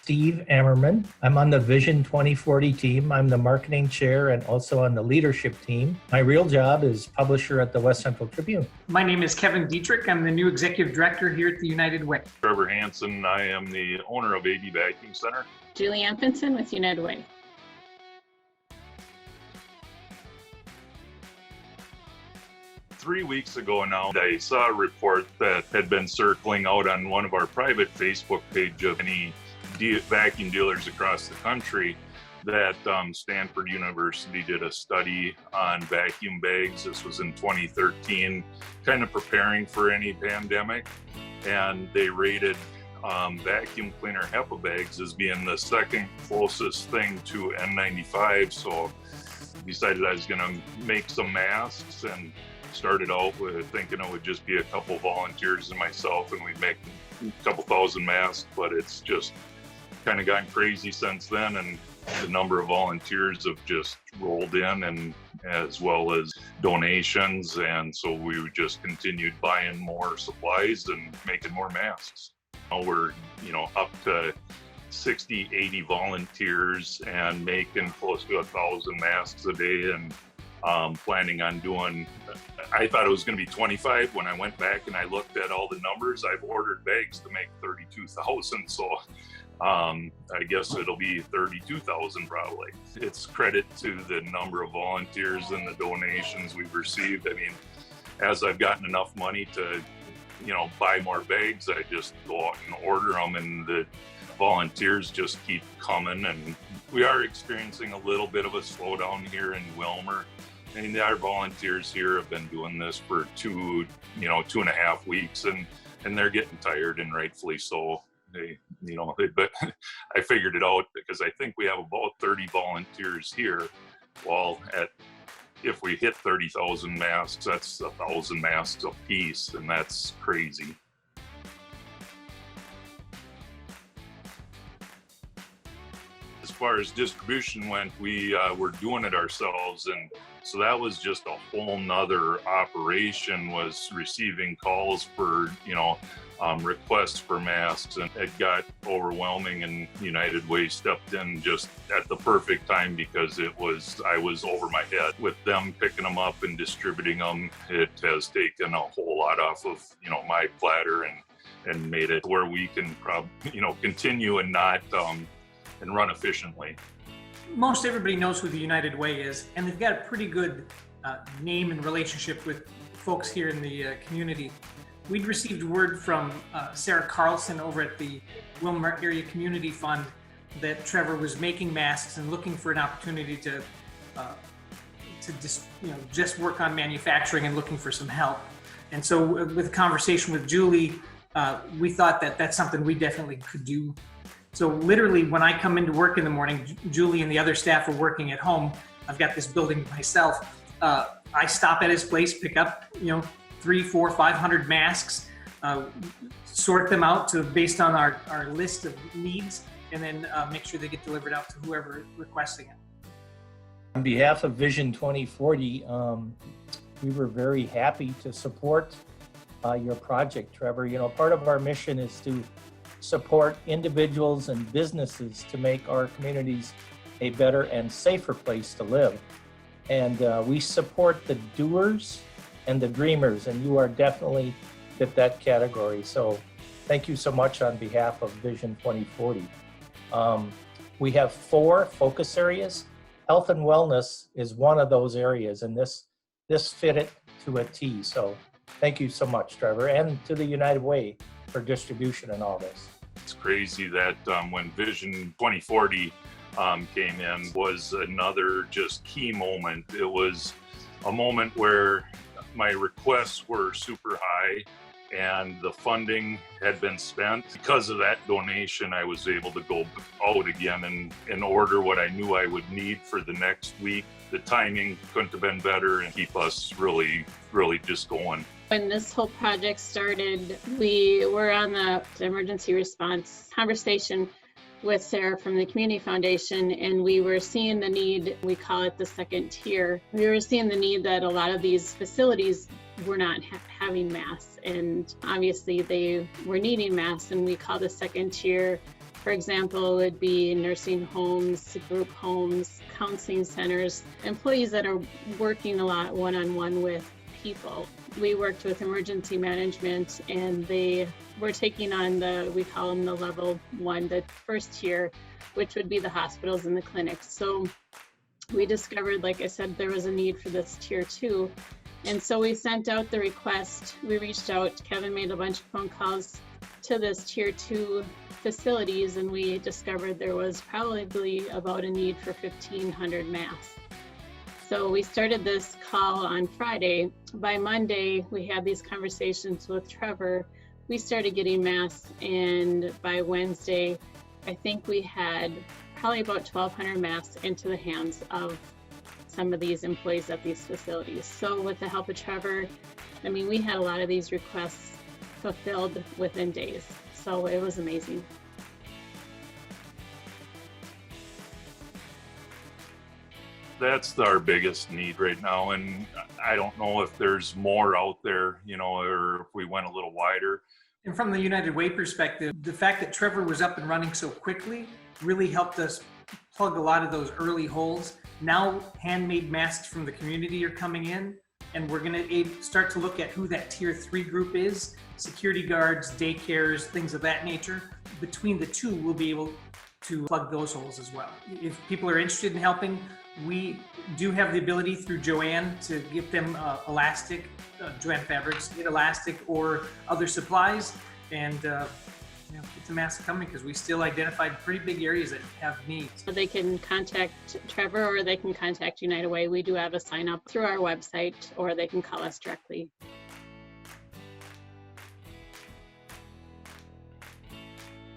Steve Ammerman. I'm on the Vision 2040 team. I'm the marketing chair and also on the leadership team. My real job is publisher at the West Central Tribune. My name is Kevin Dietrich. I'm the new executive director here at the United Way. Trevor Hansen. I am the owner of AD Vacuum Center. Julie Ampenson with United Way. 3 weeks ago now, I saw a report that had been circling out on one of our private Facebook page of any vacuum dealers across the country that Stanford University did a study on vacuum bags. This was in 2013, kind of preparing for any pandemic. And they rated vacuum cleaner HEPA bags as being the second closest thing to N95. So I decided I was going to make some masks and started out with thinking it would just be a couple volunteers and myself, and we'd make a couple thousand masks, but it's just kind of gotten crazy since then, and the number of volunteers have just rolled in, and as well as donations, and so we just continued buying more supplies and making more masks. Now we're up to 60, 80 volunteers and making close to 1,000 masks a day, and planning on doing, I thought it was going to be 25. When I went back and I looked at all the numbers, I've ordered bags to make 32,000. So I guess it'll be 32,000 probably. It's credit to the number of volunteers and the donations we've received. I mean, as I've gotten enough money to, buy more bags, I just go out and order them, and the volunteers just keep coming. And we are experiencing a little bit of a slowdown here in Wilmer. I mean, our volunteers here have been doing this for 2.5 weeks, and they're getting tired, and rightfully so. But I figured it out because I think we have about 30 volunteers here. Well, if we hit 30,000 masks, that's 1,000 masks a piece, and that's crazy. As far as distribution went, we were doing it ourselves, and so that was just a whole nother operation, was receiving calls for requests for masks, and it got overwhelming, and United Way stepped in just at the perfect time because I was over my head with them picking them up and distributing them. It has taken a whole lot off of my platter and made it where we can continue and not and run efficiently. Most everybody knows who the United Way is, and they've got a pretty good name and relationship with folks here in the community. We'd received word from Sarah Carlson over at the Wilmer Area Community Fund that Trevor was making masks and looking for an opportunity to just work on manufacturing and looking for some help. And so with a conversation with Julie, we thought that that's something we definitely could do. So literally, when I come into work in the morning, Julie and the other staff are working at home. I've got this building myself. I stop at his place, pick up 300, 400, 500 masks, sort them out based on our list of needs, and then make sure they get delivered out to whoever requesting it. On behalf of Vision 2040, we were very happy to support your project, Trevor. Part of our mission is to support individuals and businesses to make our communities a better and safer place to live. And we support the doers and the dreamers, and you are definitely fit that category. So thank you so much on behalf of Vision 2040. We have 4 focus areas. Health and wellness is one of those areas, and this fit it to a T. So thank you so much, Trevor, and to the United Way for distribution and all this. It's crazy that when Vision 2040 came in was another just key moment. It was a moment where my requests were super high and the funding had been spent. Because of that donation, I was able to go out again and order what I knew I would need for the next week. The timing couldn't have been better and keep us really, really just going. When this whole project started, we were on the emergency response conversation with Sarah from the Community Foundation, and we were seeing the need, we call it the second tier. We were seeing the need that a lot of these facilities were not having masks, and obviously they were needing masks, and we call the second tier For example, it would be nursing homes, group homes, counseling centers, employees that are working a lot one-on-one with people. We worked with emergency management, and they were taking on we call them the level 1, the first tier, which would be the hospitals and the clinics. So we discovered, like I said, there was a need for this tier 2. And so we sent out the request. We reached out, Kevin made a bunch of phone calls to this tier 2 facilities, and we discovered there was probably about a need for 1,500 masks. So we started this call on Friday. By Monday, we had these conversations with Trevor. We started getting masks, and by Wednesday, I think we had probably about 1,200 masks into the hands of some of these employees at these facilities. So with the help of Trevor, I mean, we had a lot of these requests fulfilled within days. So it was amazing. That's our biggest need right now, and I don't know if there's more out there, or if we went a little wider. And from the United Way perspective, the fact that Trevor was up and running so quickly really helped us plug a lot of those early holes. Now handmade masks from the community are coming in, and we're going to start to look at who that tier 3 group is: security guards, daycares, things of that nature. Between the two, we'll be able to plug those holes as well. If people are interested in helping, we do have the ability through Joanne to get them elastic, Joanne Fabrics, get elastic or other supplies, and get the masks coming, because we still identified pretty big areas that have needs. So they can contact Trevor, or they can contact United Way. We do have a sign up through our website, or they can call us directly.